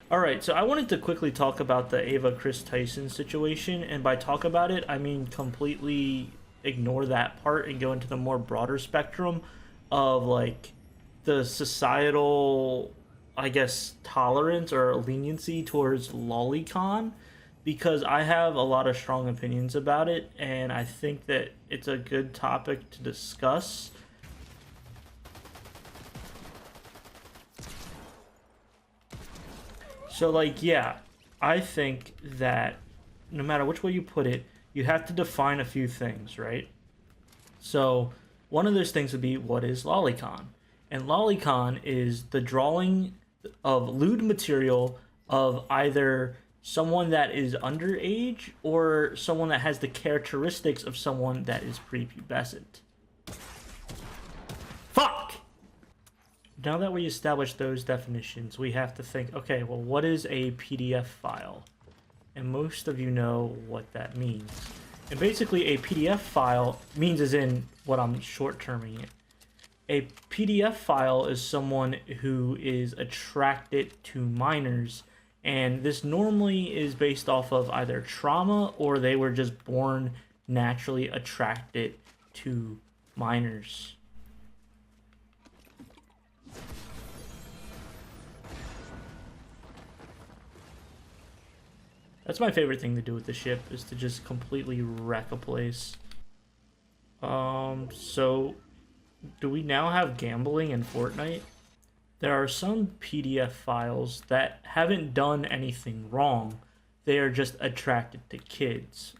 All right, so I wanted to quickly talk about the Ava Chris Tyson situation, and by talk about it, I mean completely ignore that part and go into the more broader spectrum of like the societal, I guess, tolerance or leniency towards lolicon, because I have a lot of strong opinions about it, and I think that it's a good topic to discuss. So, like, yeah, I think that no matter which way you put it, you have to define a few things, right? So, one of those things would be what is lolicon? And lolicon is the drawing of lewd material of either someone that is underage or someone that has the characteristics of someone that is prepubescent. Fuck! Now that we established those definitions, we have to think, okay, well, what is a PDF file? And most of you know what that means. And basically, a PDF file means as in what I'm short-terming it. A PDF file is someone who is attracted to minors, and this normally is based off of either trauma or they were just born naturally attracted to minors. That's my favorite thing to do with the ship, is to just completely wreck a place. So do we now have gambling in Fortnite? There are some PDF files that haven't done anything wrong. They are just attracted to kids.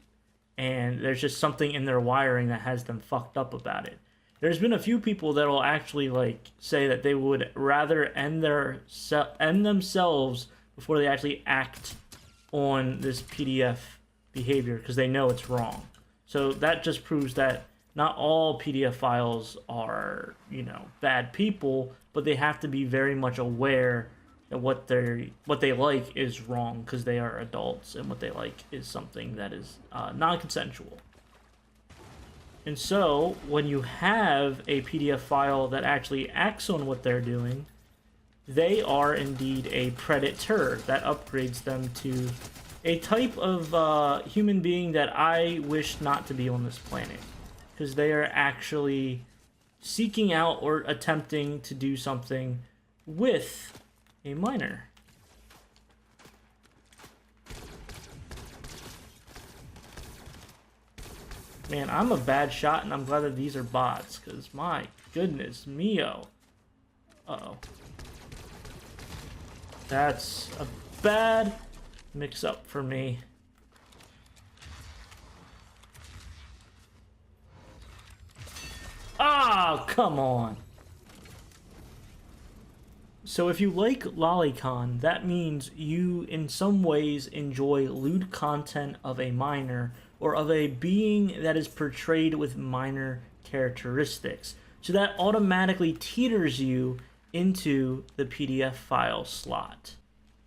And there's just something in their wiring that has them fucked up about it. There's been a few people that will actually like say that they would rather end themselves before they actually act on this PDF behavior because they know it's wrong. So that just proves that not all PDF files are, you know, bad people, but they have to be very much aware that what they like is wrong because they are adults, and what they like is something that is non-consensual. And so when you have a PDF file that actually acts on what they're doing, they are indeed a predator that upgrades them to a type of human being that I wish not to be on this planet, because they are actually seeking out or attempting to do something with a minor. Man, I'm a bad shot, and I'm glad that these are bots, because my goodness mio. Uh-oh. That's a bad mix-up for me. Ah, come on. So if you like lolicon, that means you in some ways enjoy lewd content of a minor or of a being that is portrayed with minor characteristics. So that automatically teeters you into the PDF file slot.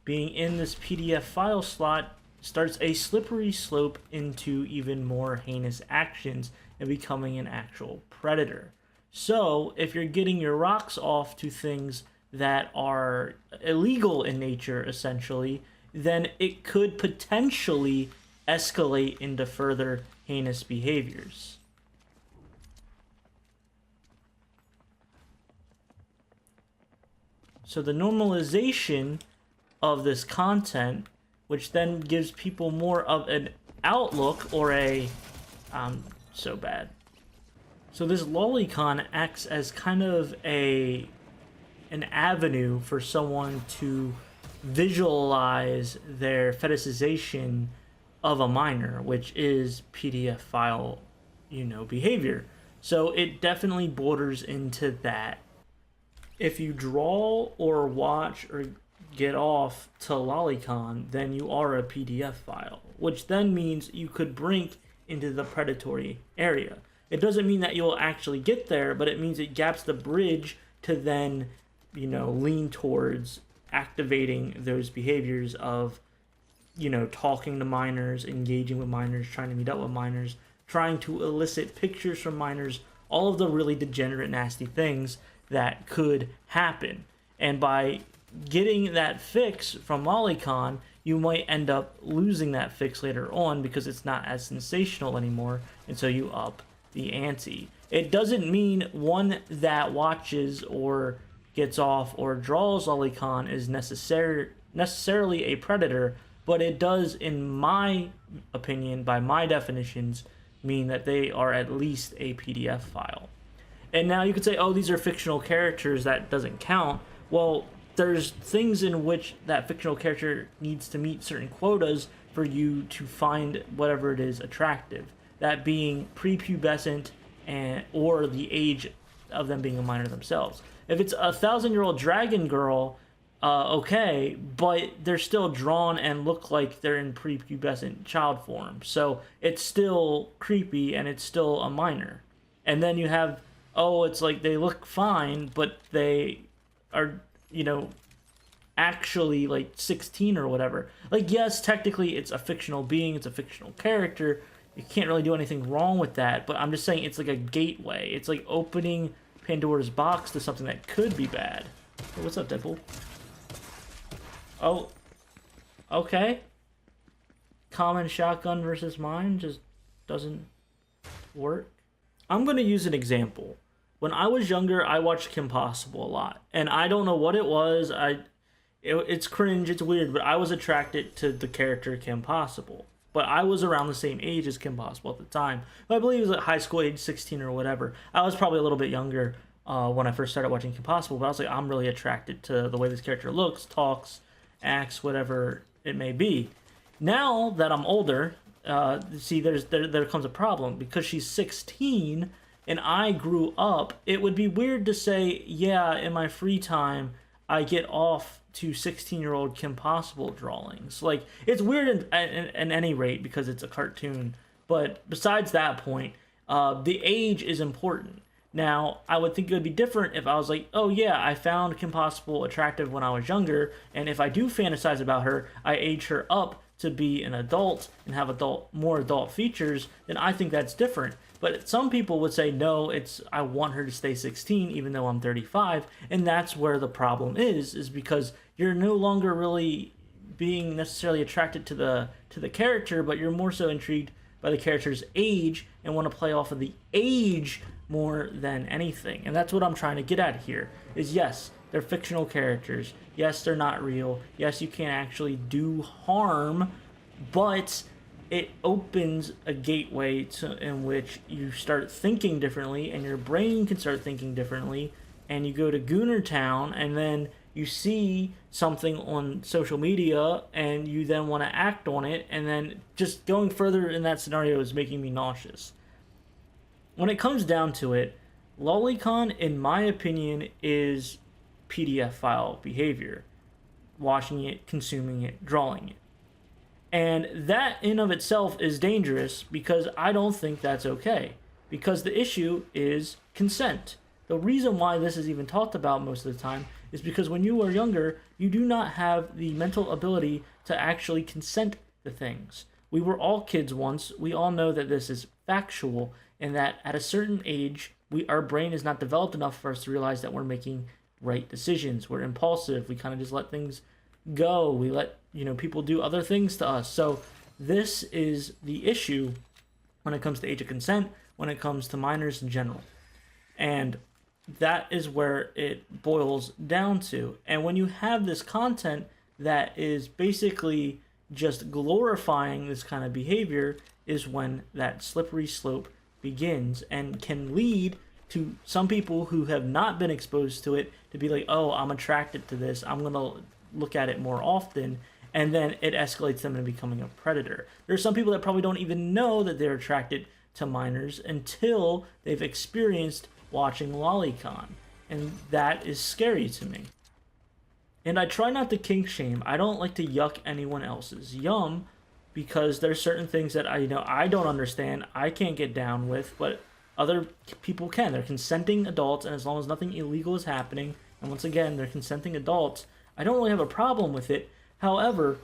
Being in this PDF file slot starts a slippery slope into even more heinous actions and becoming an actual predator. So if you're getting your rocks off to things that are illegal in nature, essentially, then it could potentially escalate into further heinous behaviors. So the normalization of this content, which then gives people more of an outlook or a so bad. So this lolicon acts as kind of an avenue for someone to visualize their fetishization of a minor, which is PDF file, you know, behavior. So it definitely borders into that. If you draw or watch or get off to lolicon, then you are a PDF file, which then means you could brink into the predatory area. It doesn't mean that you'll actually get there, but it means it gaps the bridge to then, you know, lean towards activating those behaviors of, you know, talking to minors, engaging with minors, trying to meet up with minors, trying to elicit pictures from minors, all of the really degenerate, nasty things that could happen. And by getting that fix from L0lic0n, you might end up losing that fix later on because it's not as sensational anymore, and so you up the ante. It doesn't mean one that watches or gets off or draws L0lic0n is necessarily a predator, but it does, in my opinion, by my definitions, mean that they are at least a PDF file. And now you could say, oh, these are fictional characters, that doesn't count. Well, there's things in which that fictional character needs to meet certain quotas for you to find whatever it is attractive. That being prepubescent or the age of them being a minor themselves. If it's a 1,000-year-old dragon girl, okay, but they're still drawn and look like they're in prepubescent child form. So it's still creepy and it's still a minor. And then you have, oh, it's like they look fine, but they are, you know, actually like 16 or whatever. Like, yes, technically it's a fictional being, it's a fictional character. You can't really do anything wrong with that, but I'm just saying it's like a gateway. It's like opening Pandora's box to something that could be bad. Hey, what's up, Deadpool? Oh, okay. Common shotgun versus mine just doesn't work. I'm going to use an example. When I was younger, I watched Kim Possible a lot. And I don't know what it was. It's cringe, it's weird, but I was attracted to the character Kim Possible. But I was around the same age as Kim Possible at the time. But I believe it was at high school age 16 or whatever. I was probably a little bit younger when I first started watching Kim Possible. But I was like, I'm really attracted to the way this character looks, talks, acts, whatever it may be. Now that I'm older, see, there comes a problem. Because she's 16 and I grew up, it would be weird to say, yeah, in my free time, I get off to 16-year-old Kim Possible drawings. Like, it's weird at any rate because it's a cartoon. But besides that point, the age is important. Now, I would think it would be different if I was like, oh yeah, I found Kim Possible attractive when I was younger, and if I do fantasize about her, I age her up to be an adult and have more adult features, then I think that's different. But some people would say, no, I want her to stay 16 even though I'm 35, and that's where the problem is because you're no longer really being necessarily attracted to the character, but you're more so intrigued by the character's age and want to play off of the age more than anything. And that's what I'm trying to get at here, is yes, they're fictional characters. Yes, they're not real. Yes, you can't actually do harm, but it opens a gateway in which you start thinking differently, and your brain can start thinking differently, and you go to Gooner Town, and then you see something on social media, and you then want to act on it, and then just going further in that scenario is making me nauseous. When it comes down to it, L0lic0n, in my opinion, is PDF file behavior. Watching it, consuming it, drawing it. And that in of itself is dangerous because I don't think that's okay. Because the issue is consent. The reason why this is even talked about most of the time is because when you are younger, you do not have the mental ability to actually consent to things. We were all kids once. We all know that this is factual and that at a certain age, our brain is not developed enough for us to realize that we're making right decisions. We're impulsive. We kind of just let things go. We let people do other things to us. So this is the issue when it comes to age of consent, when it comes to minors in general. And that is where it boils down to. And when you have this content that is basically just glorifying this kind of behavior is when that slippery slope begins and can lead to some people who have not been exposed to it to be like, oh, I'm attracted to this. I'm going to look at it more often. And then it escalates them into becoming a predator. There's some people that probably don't even know that they're attracted to minors until they've experienced watching L0lic0n. And that is scary to me. And I try not to kink shame. I don't like to yuck anyone else's yum because there's certain things that I don't understand, I can't get down with, but other people can. They're consenting adults, and as long as nothing illegal is happening, and once again, they're consenting adults, I don't really have a problem with it. However,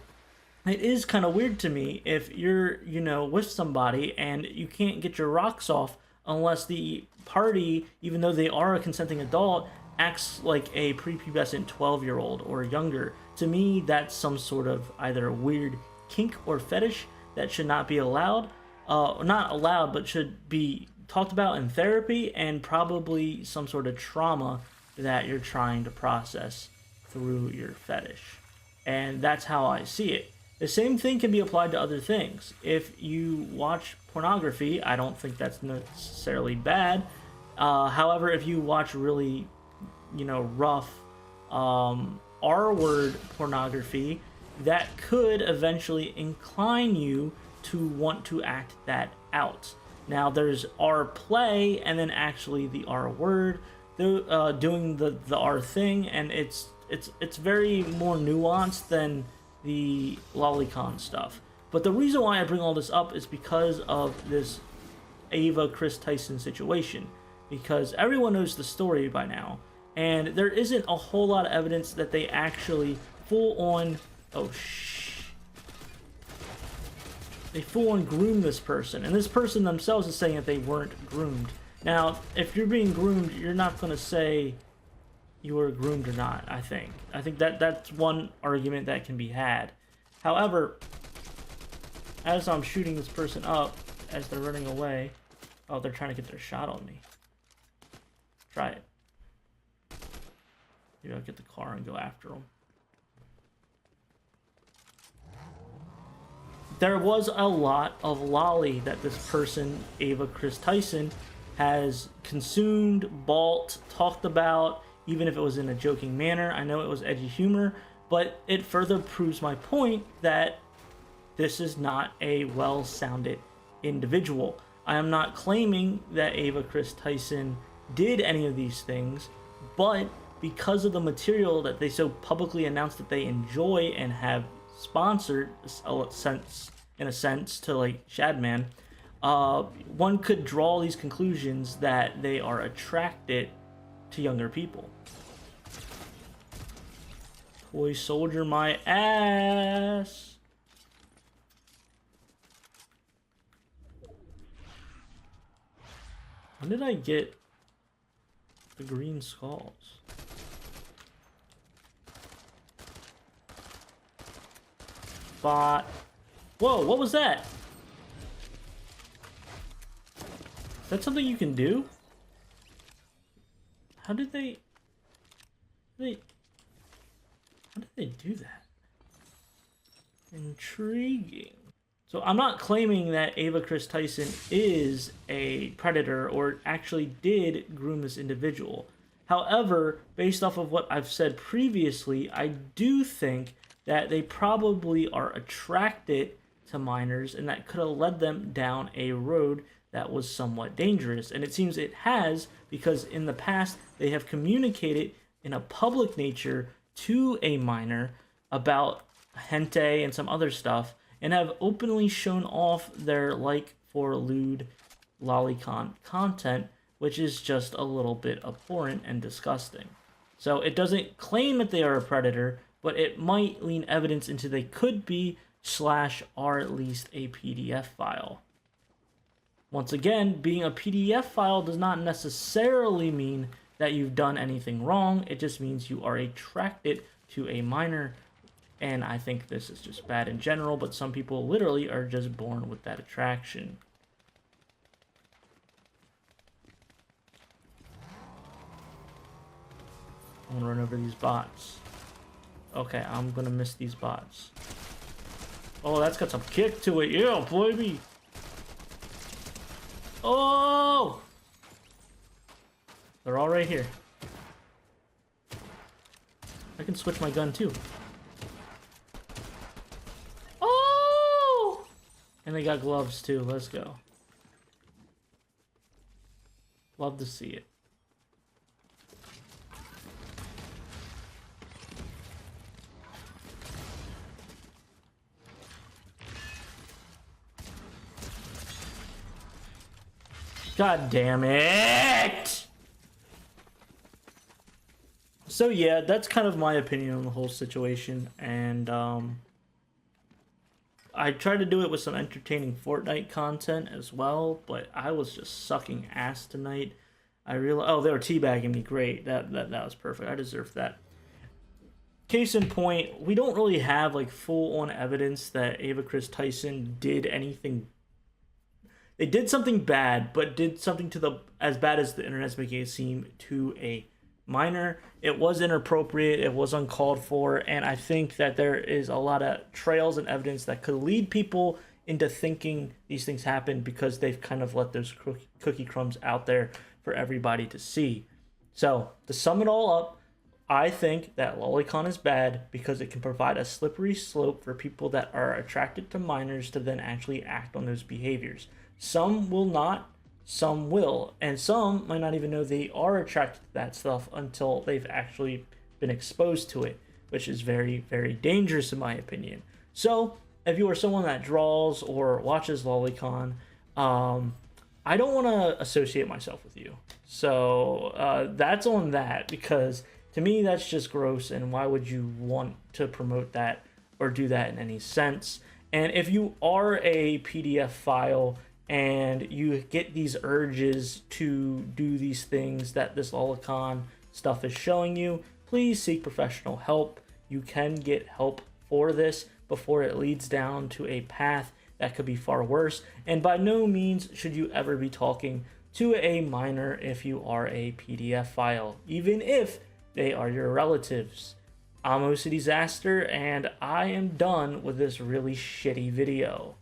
it is kind of weird to me if you're, with somebody and you can't get your rocks off unless the party, even though they are a consenting adult, acts like a prepubescent 12-year-old or younger. To me, that's some sort of either weird kink or fetish that should not be allowed. Not allowed, but should be talked about in therapy, and probably some sort of trauma that you're trying to process through your fetish. And that's how I see it. The same thing can be applied to other things. If you watch pornography, I don't think that's necessarily bad. However, if you watch really, rough R-word pornography, that could eventually incline you to want to act that out. Now, there's R play and then actually the R word, doing the R thing, and it's very more nuanced than the L0lic0n stuff. But the reason why I bring all this up is because of this Ava Chris Tyson situation, because everyone knows the story by now, and there isn't a whole lot of evidence that they actually they full on groomed this person, and this person themselves is saying that they weren't groomed. Now, if you're being groomed, you're not going to say you were groomed or not. I think that's one argument that can be had. However, as I'm shooting this person up as they're running away, oh, they're trying to get their shot on me. Try it. Maybe I'll get the car and go after them. There was a lot of lolly that this person, Ava Chris Tyson, has consumed, bought, talked about, even if it was in a joking manner. I know it was edgy humor, but it further proves my point that this is not a well-sounded individual. I am not claiming that Ava Chris Tyson did any of these things, but because of the material that they so publicly announced that they enjoy and have sponsored, in a sense, to like Shadman, one could draw these conclusions that they are attracted to younger people. Toy soldier my ass. When did I get the green skulls? Bot. Whoa, what was that? Is that something you can do? How did they do that? Intriguing. So I'm not claiming that Ava Chris Tyson is a predator or actually did groom this individual. However, based off of what I've said previously, I do think that they probably are attracted to minors, and that could have led them down a road that was somewhat dangerous. And it seems it has, because in the past they have communicated in a public nature to a minor about hentai and some other stuff, and have openly shown off their like for lewd L0lic0n content, which is just a little bit abhorrent and disgusting. So it doesn't claim that they are a predator, but it might lean evidence into they could be / are at least a PDF file. Once again, being a PDF file does not necessarily mean that you've done anything wrong. It just means you are attracted to a minor, and I think this is just bad in general, but some people literally are just born with that attraction. I'm gonna run over these bots. Okay, I'm gonna miss these bots. Oh, that's got some kick to it. Yeah, baby. Oh! They're all right here. I can switch my gun too. Oh! And they got gloves too. Let's go. Love to see it. God damn it! So yeah, that's kind of my opinion on the whole situation, and I tried to do it with some entertaining Fortnite content as well, but I was just sucking ass tonight. Oh, they were teabagging me. Great. That was perfect. I deserved that. Case in point, we don't really have like full-on evidence that Ava Chris Tyson did anything. They did something bad, but did something to the as bad as the internet's making it seem to a minor. It was inappropriate. It was uncalled for, and I think that there is a lot of trails and evidence that could lead people into thinking these things happen because they've kind of let those cookie crumbs out there for everybody to see. So to sum it all up, I think that L0lic0n is bad because it can provide a slippery slope for people that are attracted to minors to then actually act on those behaviors. Some will not, some will, and some might not even know they are attracted to that stuff until they've actually been exposed to it, which is very, very dangerous in my opinion. So if you are someone that draws or watches L0lic0n, I don't want to associate myself with you. So that's on that, because to me that's just gross, and why would you want to promote that or do that in any sense? And if you are a PDF file and you get these urges to do these things that this L0lic0n stuff is showing you, please seek professional help. You can get help for this before it leads down to a path that could be far worse. And by no means should you ever be talking to a minor if you are a PDF file, even if they are your relatives. I'm OCDsaster, and I am done with this really shitty video.